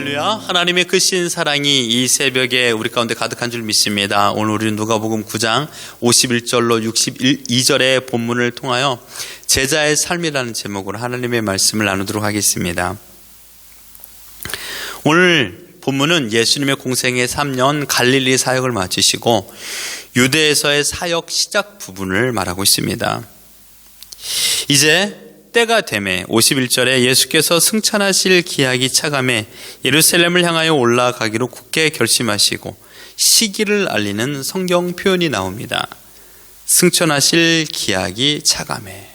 할렐루야. 하나님의 크신 사랑이 이 새벽에 우리 가운데 가득한 줄 믿습니다. 오늘 우리는 누가복음 9장 51절로 62절의 본문을 통하여 제자의 삶이라는 제목으로 하나님의 말씀을 나누도록 하겠습니다. 오늘 본문은 예수님의 공생의 3년 갈릴리 사역을 마치시고 유대에서의 사역 시작 부분을 말하고 있습니다. 이제 때가 되매 51절에 예수께서 승천하실 기약이 차감해 예루살렘을 향하여 올라가기로 굳게 결심하시고 시기를 알리는 성경 표현이 나옵니다. 승천하실 기약이 차감해.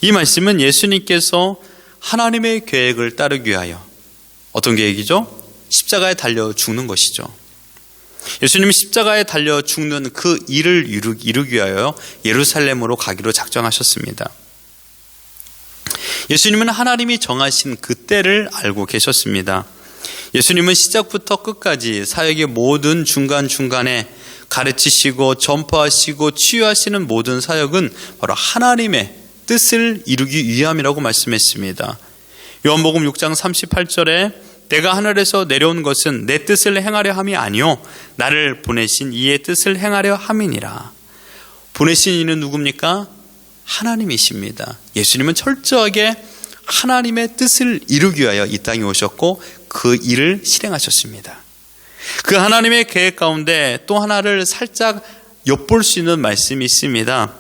이 말씀은 예수님께서 하나님의 계획을 따르기 위하여 어떤 계획이죠? 십자가에 달려 죽는 것이죠. 예수님이 십자가에 달려 죽는 그 일을 이루기 위하여 예루살렘으로 가기로 작정하셨습니다. 예수님은 하나님이 정하신 그 때를 알고 계셨습니다. 예수님은 시작부터 끝까지 사역의 모든 중간중간에 가르치시고 전파하시고 치유하시는 모든 사역은 바로 하나님의 뜻을 이루기 위함이라고 말씀했습니다. 요한복음 6장 38절에 내가 하늘에서 내려온 것은 내 뜻을 행하려 함이 아니요 나를 보내신 이의 뜻을 행하려 함이니라. 보내신 이는 누굽니까? 하나님이십니다. 예수님은 철저하게 하나님의 뜻을 이루기 위하여 이 땅에 오셨고 그 일을 실행하셨습니다. 그 하나님의 계획 가운데 또 하나를 살짝 엿볼 수 있는 말씀이 있습니다.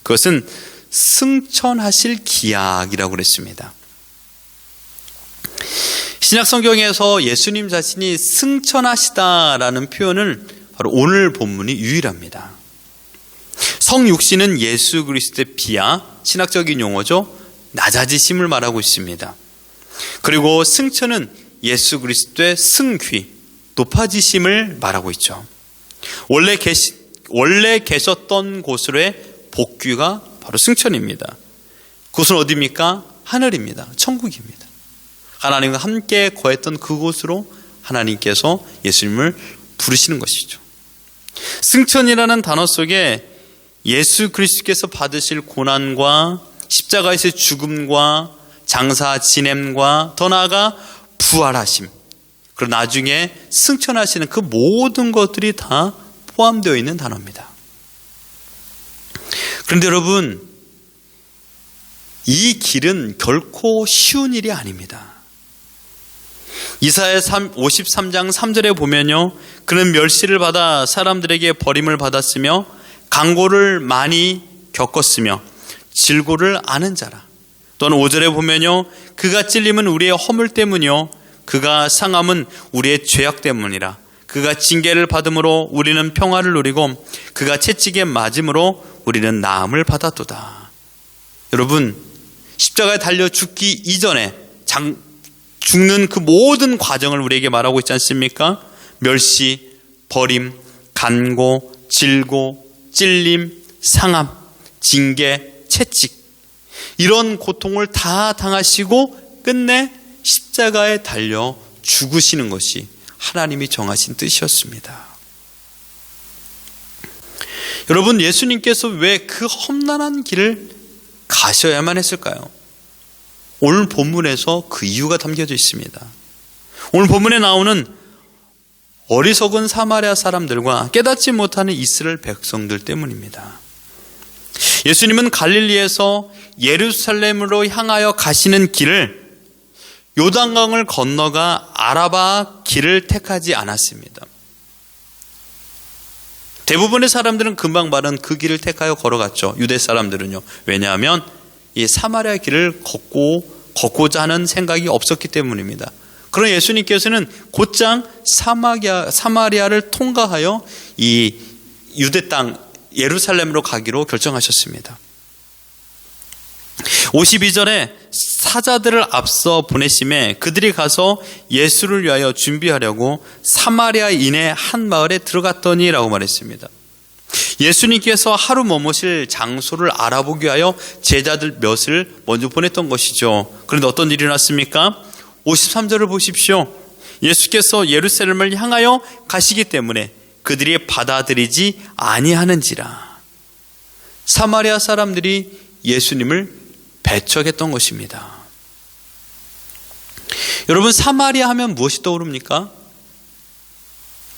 그것은 승천하실 기약이라고 그랬습니다. 신약 성경에서 예수님 자신이 승천하시다라는 표현을 바로 오늘 본문이 유일합니다. 성육신은 예수 그리스도의 비하, 신학적인 용어죠. 낮아지심을 말하고 있습니다. 그리고 승천은 예수 그리스도의 승귀, 높아지심을 말하고 있죠. 원래 계셨던 곳으로의 복귀가 바로 승천입니다. 그곳은 어디입니까? 하늘입니다. 천국입니다. 하나님과 함께 거했던 그곳으로 하나님께서 예수님을 부르시는 것이죠. 승천이라는 단어 속에 예수 그리스도께서 받으실 고난과 십자가에서의 죽음과 장사 지냄과 더 나아가 부활하심, 그리고 나중에 승천하시는 그 모든 것들이 다 포함되어 있는 단어입니다. 그런데 여러분, 이 길은 결코 쉬운 일이 아닙니다. 이사야 53장 3절에 보면요, 그는 멸시를 받아 사람들에게 버림을 받았으며 강고를 많이 겪었으며 질고를 아는 자라. 또는 5절에 보면요, 그가 찔림은 우리의 허물 때문이요 그가 상함은 우리의 죄악 때문이라. 그가 징계를 받음으로 우리는 평화를 누리고 그가 채찍에 맞음으로 우리는 나음을 받았도다. 여러분, 십자가에 달려 죽기 이전에 죽는 그 모든 과정을 우리에게 말하고 있지 않습니까? 멸시, 버림, 간고, 질고, 찔림, 상함, 징계, 채찍, 이런 고통을 다 당하시고 끝내 십자가에 달려 죽으시는 것이 하나님이 정하신 뜻이었습니다. 여러분, 예수님께서 왜 그 험난한 길을 가셔야만 했을까요? 오늘 본문에서 그 이유가 담겨져 있습니다. 오늘 본문에 나오는 어리석은 사마리아 사람들과 깨닫지 못하는 이스라엘 백성들 때문입니다. 예수님은 갈릴리에서 예루살렘으로 향하여 가시는 길을 요단강을 건너가 아라바 길을 택하지 않았습니다. 대부분의 사람들은 금방 말은 그 길을 택하여 걸어갔죠. 유대 사람들은요. 왜냐하면 이 사마리아 길을 걷고자 하는 생각이 없었기 때문입니다. 그러나 예수님께서는 곧장 사마리아를 통과하여 이 유대 땅 예루살렘으로 가기로 결정하셨습니다. 52절에 사자들을 앞서 보내심에 그들이 가서 예수를 위하여 준비하려고 사마리아인의 한 마을에 들어갔더니 라고 말했습니다. 예수님께서 하루 머무실 장소를 알아보기 위하여 제자들 몇을 먼저 보냈던 것이죠. 그런데 어떤 일이 났습니까? 53절을 보십시오. 예수께서 예루살렘을 향하여 가시기 때문에 그들이 받아들이지 아니하는지라. 사마리아 사람들이 예수님을 배척했던 것입니다. 여러분, 사마리아 하면 무엇이 떠오릅니까?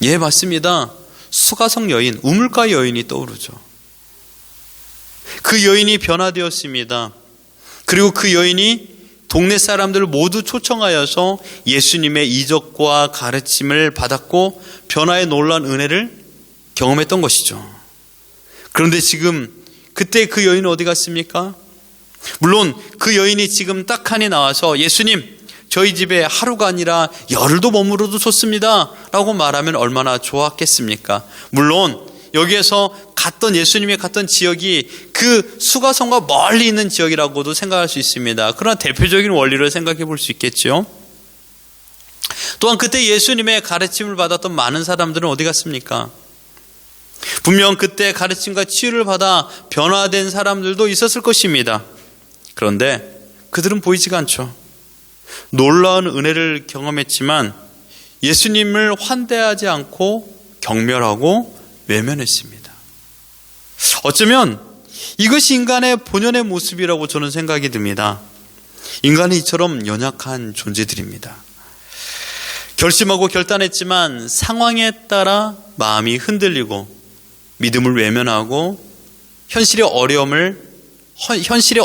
예, 맞습니다. 수가성 여인, 우물가 여인이 떠오르죠. 그 여인이 변화되었습니다. 그리고 그 여인이 동네 사람들을 모두 초청하여서 예수님의 이적과 가르침을 받았고 변화의 놀라운 은혜를 경험했던 것이죠. 그런데 지금 그때 그 여인은 어디 갔습니까? 물론 그 여인이 지금 딱하니 나와서 예수님, 저희 집에 하루가 아니라 열흘도 머무러도 좋습니다 라고 말하면 얼마나 좋았겠습니까? 물론 여기에서 예수님이 갔던 지역이 그 수가성과 멀리 있는 지역이라고도 생각할 수 있습니다. 그러나 대표적인 원리를 생각해 볼 수 있겠죠. 또한 그때 예수님의 가르침을 받았던 많은 사람들은 어디 갔습니까? 분명 그때 가르침과 치유를 받아 변화된 사람들도 있었을 것입니다. 그런데 그들은 보이지가 않죠. 놀라운 은혜를 경험했지만 예수님을 환대하지 않고 경멸하고 외면했습니다. 어쩌면 이것이 인간의 본연의 모습이라고 저는 생각이 듭니다. 인간은 이처럼 연약한 존재들입니다. 결심하고 결단했지만 상황에 따라 마음이 흔들리고 믿음을 외면하고 현실의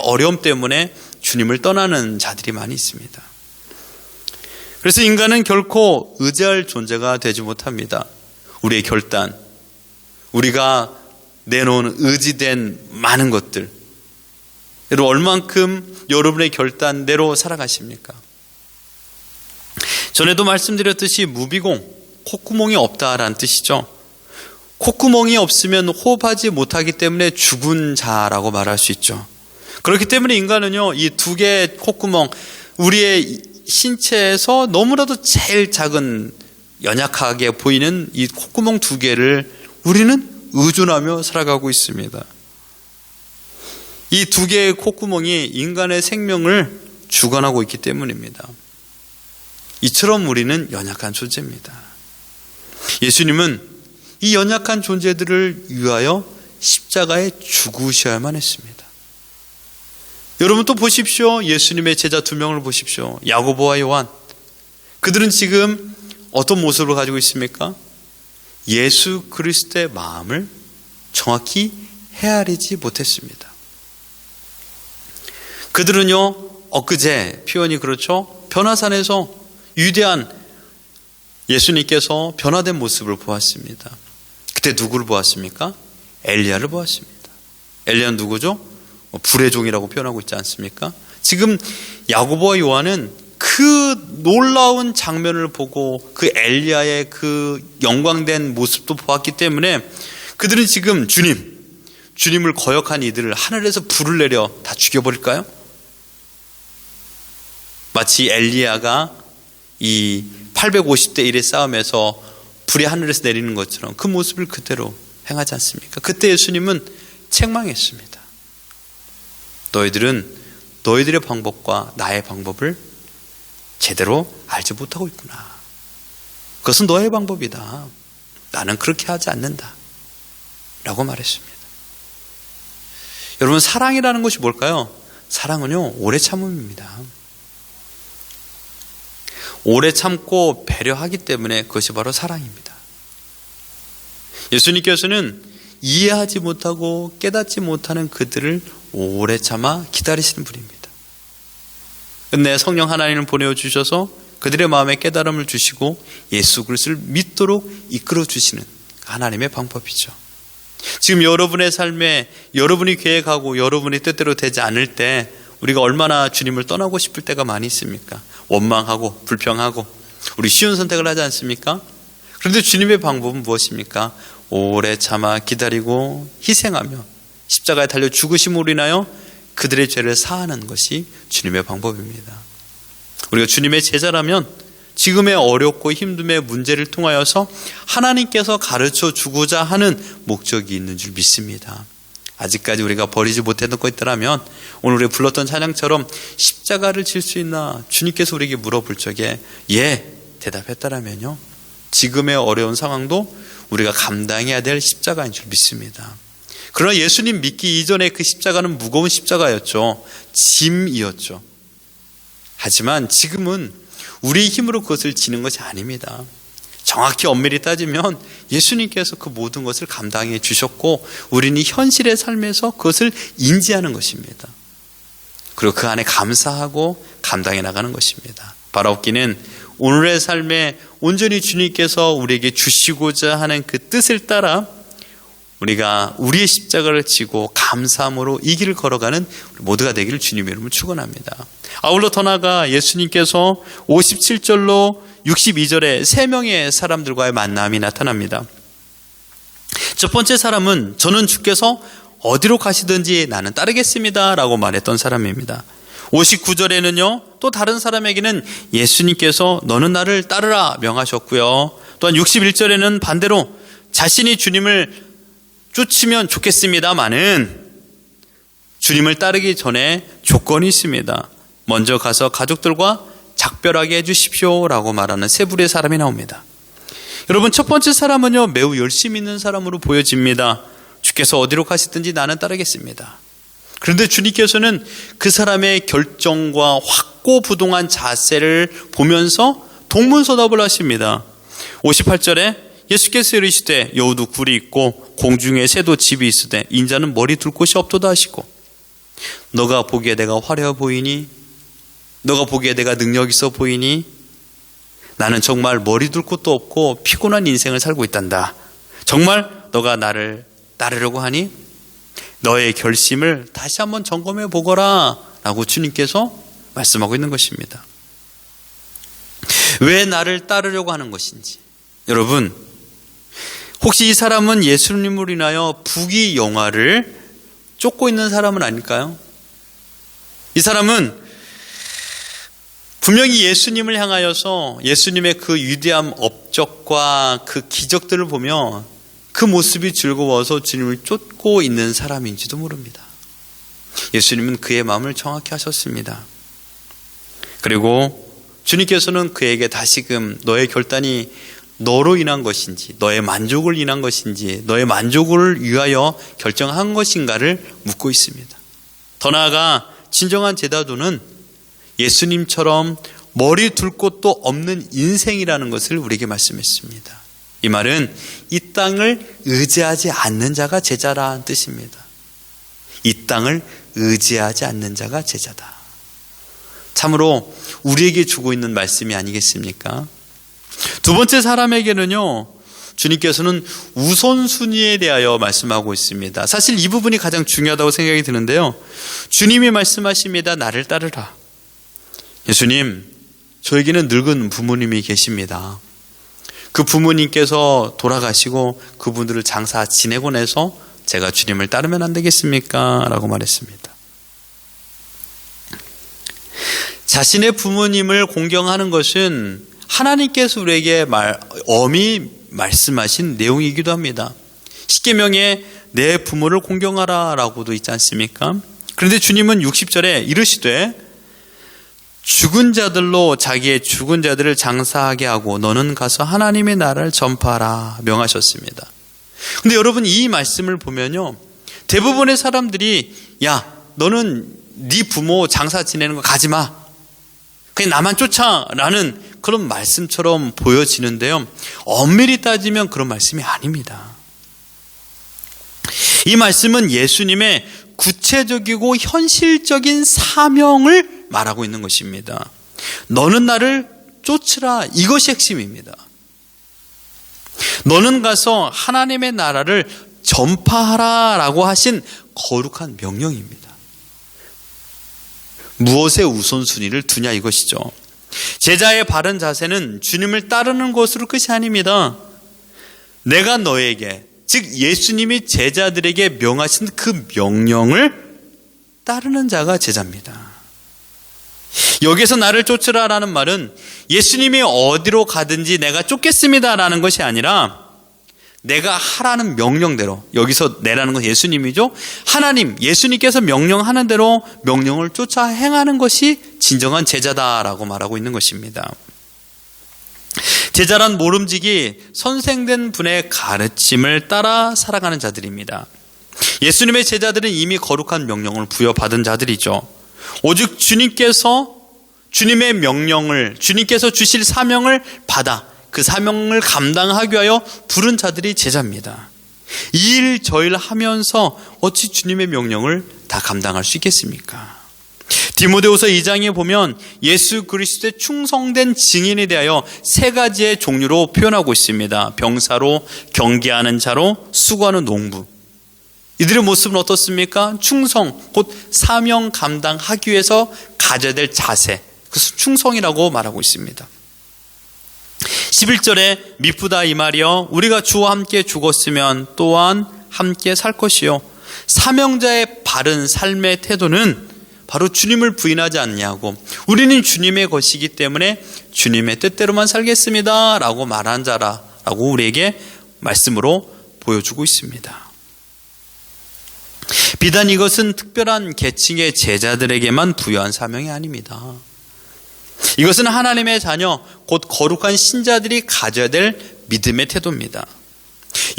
어려움 때문에 주님을 떠나는 자들이 많이 있습니다. 그래서 인간은 결코 의지할 존재가 되지 못합니다. 우리의 결단, 우리가 내놓은 의지된 많은 것들, 여러분 얼만큼 여러분의 결단대로 살아가십니까? 전에도 말씀드렸듯이 무비공, 콧구멍이 없다라는 뜻이죠. 콧구멍이 없으면 호흡하지 못하기 때문에 죽은 자라고 말할 수 있죠. 그렇기 때문에 인간은요, 이 두 개의 콧구멍, 우리의 신체에서 너무나도 제일 작은 연약하게 보이는 이 콧구멍 두 개를 우리는 의존하며 살아가고 있습니다. 이 두 개의 콧구멍이 인간의 생명을 주관하고 있기 때문입니다. 이처럼 우리는 연약한 존재입니다. 예수님은 이 연약한 존재들을 위하여 십자가에 죽으셔야만 했습니다. 여러분 또 보십시오. 예수님의 제자 두 명을 보십시오. 야고보와 요한. 그들은 지금 어떤 모습을 가지고 있습니까? 예수 그리스도의 마음을 정확히 헤아리지 못했습니다. 그들은요, 엊그제 표현이 그렇죠. 변화산에서 위대한 예수님께서 변화된 모습을 보았습니다. 그때 누구를 보았습니까? 엘리야를 보았습니다. 엘리야는 누구죠? 불의 종이라고 표현하고 있지 않습니까? 지금 야고보와 요한은 그 놀라운 장면을 보고 그 엘리야의 그 영광된 모습도 보았기 때문에 그들은 지금 주님을 거역한 이들을 하늘에서 불을 내려 다 죽여버릴까요? 마치 엘리야가 이 850대 1의 싸움에서 불이 하늘에서 내리는 것처럼 그 모습을 그대로 행하지 않습니까? 그때 예수님은 책망했습니다. 너희들은 너희들의 방법과 나의 방법을 제대로 알지 못하고 있구나. 그것은 너의 방법이다. 나는 그렇게 하지 않는다. 라고 말했습니다. 여러분, 사랑이라는 것이 뭘까요? 사랑은요, 오래 참음입니다. 오래 참고 배려하기 때문에 그것이 바로 사랑입니다. 예수님께서는 이해하지 못하고 깨닫지 못하는 그들을 오래 참아 기다리시는 분입니다. 근데 성령 하나님을 보내주셔서 그들의 마음에 깨달음을 주시고 예수 그리스도를 믿도록 이끌어 주시는 하나님의 방법이죠. 지금 여러분의 삶에 여러분이 계획하고 여러분의 뜻대로 되지 않을 때 우리가 얼마나 주님을 떠나고 싶을 때가 많이 있습니까? 원망하고 불평하고 우리 쉬운 선택을 하지 않습니까? 그런데 주님의 방법은 무엇입니까? 오래 참아 기다리고 희생하며 십자가에 달려 죽으심으로 인하여 그들의 죄를 사하는 것이 주님의 방법입니다. 우리가 주님의 제자라면 지금의 어렵고 힘듦의 문제를 통하여서 하나님께서 가르쳐 주고자 하는 목적이 있는 줄 믿습니다. 아직까지 우리가 버리지 못했던 것 있더라면 오늘 우리 불렀던 찬양처럼 십자가를 질 수 있나 주님께서 우리에게 물어볼 적에 예 대답했다라면요, 지금의 어려운 상황도 우리가 감당해야 될 십자가인 줄 믿습니다. 그러나 예수님 믿기 이전에 그 십자가는 무거운 십자가였죠. 짐이었죠. 하지만 지금은 우리의 힘으로 그것을 지는 것이 아닙니다. 정확히 엄밀히 따지면 예수님께서 그 모든 것을 감당해 주셨고 우리는 현실의 삶에서 그것을 인지하는 것입니다. 그리고 그 안에 감사하고 감당해 나가는 것입니다. 바라옵기는 오늘의 삶에 온전히 주님께서 우리에게 주시고자 하는 그 뜻을 따라 우리가 우리의 십자가를 지고 감사함으로 이 길을 걸어가는 모두가 되기를 주님의 이름으로 축원합니다. 아울러 더 나아가 예수님께서 57절로 62절에 3명의 사람들과의 만남이 나타납니다. 첫 번째 사람은 저는 주께서 어디로 가시든지 나는 따르겠습니다 라고 말했던 사람입니다. 59절에는요 또 다른 사람에게는 예수님께서 너는 나를 따르라 명하셨고요. 또한 61절에는 반대로 자신이 주님을 쫓으면 좋겠습니다마는 주님을 따르기 전에 조건이 있습니다. 먼저 가서 가족들과 작별하게 해주십시오 라고 말하는 세 부류의 사람이 나옵니다. 여러분 첫 번째 사람은요 매우 열심히 있는 사람으로 보여집니다. 주께서 어디로 가시든지 나는 따르겠습니다. 그런데 주님께서는 그 사람의 결정과 확고부동한 자세를 보면서 동문서답을 하십니다. 58절에 예수께서 이르시되 여우도 굴이 있고 공중에 새도 집이 있으되 인자는 머리 둘 곳이 없도다 하시고 너가 보기에 내가 화려해 보이니 너가 보기에 내가 능력 있어 보이니 나는 정말 머리 둘 곳도 없고 피곤한 인생을 살고 있단다. 정말 너가 나를 따르려고 하니 너의 결심을 다시 한번 점검해 보거라 라고 주님께서 말씀하고 있는 것입니다. 왜 나를 따르려고 하는 것인지 여러분 혹시 이 사람은 예수님으로 인하여 부귀영화를 쫓고 있는 사람은 아닐까요? 이 사람은 분명히 예수님을 향하여서 예수님의 그 위대한 업적과 그 기적들을 보며 그 모습이 즐거워서 주님을 쫓고 있는 사람인지도 모릅니다. 예수님은 그의 마음을 정확히 하셨습니다. 그리고 주님께서는 그에게 다시금 너의 결단이 너로 인한 것인지 너의 만족을 인한 것인지 너의 만족을 위하여 결정한 것인가를 묻고 있습니다. 더 나아가 진정한 제자도는 예수님처럼 머리 둘 곳도 없는 인생이라는 것을 우리에게 말씀했습니다. 이 말은 이 땅을 의지하지 않는 자가 제자라는 뜻입니다. 이 땅을 의지하지 않는 자가 제자다. 참으로 우리에게 주고 있는 말씀이 아니겠습니까? 두 번째 사람에게는요 주님께서는 우선순위에 대하여 말씀하고 있습니다. 사실 이 부분이 가장 중요하다고 생각이 드는데요 주님이 말씀하십니다. 나를 따르라. 예수님 저에게는 늙은 부모님이 계십니다. 그 부모님께서 돌아가시고 그분들을 장사 지내고 나서 제가 주님을 따르면 안 되겠습니까? 라고 말했습니다. 자신의 부모님을 공경하는 것은 하나님께서 우리에게 엄히 말씀하신 내용이기도 합니다. 십계명에 내 부모를 공경하라 라고도 있지 않습니까? 그런데 주님은 60절에 이르시되 죽은 자들로 자기의 죽은 자들을 장사하게 하고 너는 가서 하나님의 나라를 전파하라 명하셨습니다. 그런데 여러분 이 말씀을 보면요 대부분의 사람들이 야 너는 네 부모 장사 지내는 거 가지 마 그냥 나만 쫓아 라는 그런 말씀처럼 보여지는데요 엄밀히 따지면 그런 말씀이 아닙니다. 이 말씀은 예수님의 구체적이고 현실적인 사명을 말하고 있는 것입니다. 너는 나를 쫓으라 이것이 핵심입니다. 너는 가서 하나님의 나라를 전파하라 라고 하신 거룩한 명령입니다. 무엇의 우선순위를 두냐 이것이죠. 제자의 바른 자세는 주님을 따르는 것으로 끝이 아닙니다. 내가 너에게 즉 예수님이 제자들에게 명하신 그 명령을 따르는 자가 제자입니다. 여기서 나를 쫓으라라는 말은 예수님이 어디로 가든지 내가 쫓겠습니다라는 것이 아니라 내가 하라는 명령대로 여기서 내라는 건 예수님이죠. 하나님 예수님께서 명령하는 대로 명령을 쫓아 행하는 것이 진정한 제자다라고 말하고 있는 것입니다. 제자란 모름지기 선생된 분의 가르침을 따라 살아가는 자들입니다. 예수님의 제자들은 이미 거룩한 명령을 부여받은 자들이죠. 오직 주님께서 주님의 명령을, 주님께서 주실 사명을 받아 그 사명을 감당하기 위하여 부른 자들이 제자입니다. 이 일 저 일 하면서 어찌 주님의 명령을 다 감당할 수 있겠습니까? 디모데후서 2장에 보면 예수 그리스도의 충성된 증인에 대하여 세 가지의 종류로 표현하고 있습니다. 병사로, 경계하는 자로, 수고하는 농부. 이들의 모습은 어떻습니까? 충성, 곧 사명 감당하기 위해서 가져야 될 자세, 그것을 충성이라고 말하고 있습니다. 11절에 미쁘다 이 말이여 우리가 주와 함께 죽었으면 또한 함께 살 것이요. 사명자의 바른 삶의 태도는 바로 주님을 부인하지 않냐고, 우리는 주님의 것이기 때문에 주님의 뜻대로만 살겠습니다 라고 말한 자라라고 우리에게 말씀으로 보여주고 있습니다. 비단 이것은 특별한 계층의 제자들에게만 부여한 사명이 아닙니다. 이것은 하나님의 자녀, 곧 거룩한 신자들이 가져야 될 믿음의 태도입니다.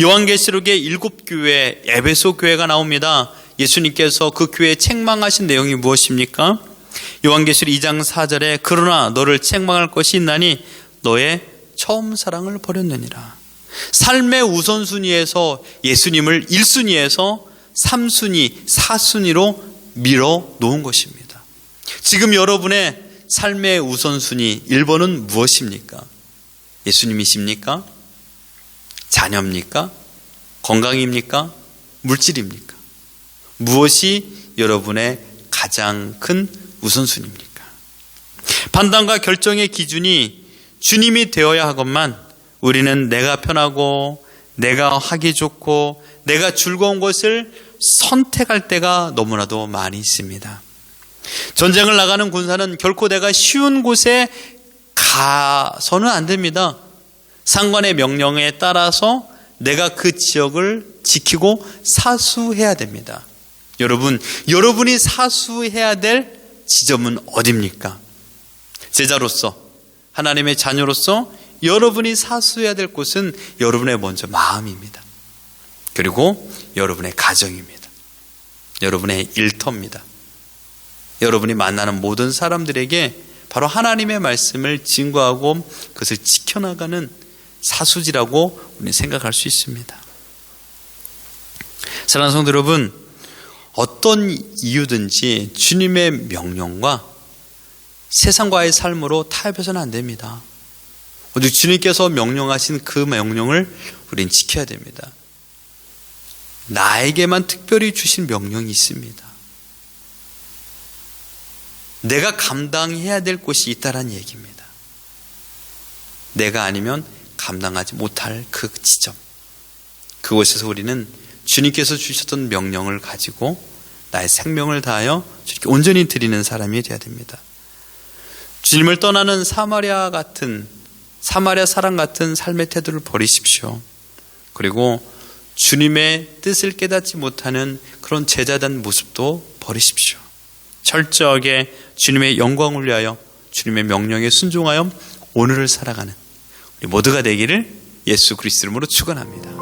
요한계시록의 7교회, 에베소 교회가 나옵니다. 예수님께서 그 교회에 책망하신 내용이 무엇입니까? 요한계시록 2장 4절에 그러나 너를 책망할 것이 있나니 너의 처음 사랑을 버렸느니라. 삶의 우선순위에서 예수님을 1순위에서 3순위, 4순위로 밀어 놓은 것입니다. 지금 여러분의 삶의 우선순위 1번은 무엇입니까? 예수님이십니까? 자녀입니까? 건강입니까? 물질입니까? 무엇이 여러분의 가장 큰 우선순위입니까? 판단과 결정의 기준이 주님이 되어야 하건만 우리는 내가 편하고 내가 하기 좋고 내가 즐거운 것을 선택할 때가 너무나도 많이 있습니다. 전쟁을 나가는 군사는 결코 내가 쉬운 곳에 가서는 안 됩니다. 상관의 명령에 따라서 내가 그 지역을 지키고 사수해야 됩니다. 여러분이 사수해야 될 지점은 어디입니까? 제자로서, 하나님의 자녀로서 여러분이 사수해야 될 곳은 여러분의 먼저 마음입니다. 그리고 여러분의 가정입니다. 여러분의 일터입니다. 여러분이 만나는 모든 사람들에게 바로 하나님의 말씀을 증거하고 그것을 지켜나가는 사수지라고 우리는 생각할 수 있습니다. 사랑하는 성도 여러분, 어떤 이유든지 주님의 명령과 세상과의 삶으로 타협해서는 안 됩니다. 오직 주님께서 명령하신 그 명령을 우리는 지켜야 됩니다. 나에게만 특별히 주신 명령이 있습니다. 내가 감당해야 될 곳이 있다는 얘기입니다. 내가 아니면 감당하지 못할 그 지점, 그곳에서 우리는 주님께서 주셨던 명령을 가지고 나의 생명을 다하여 주님께 온전히 드리는 사람이 되어야 됩니다. 주님을 떠나는 사마리아 사람 같은 삶의 태도를 버리십시오. 그리고 주님의 뜻을 깨닫지 못하는 그런 제자된 모습도 버리십시오. 철저하게 주님의 영광을 위하여 주님의 명령에 순종하여 오늘을 살아가는 우리 모두가 되기를 예수 그리스도 이름으로 축원합니다.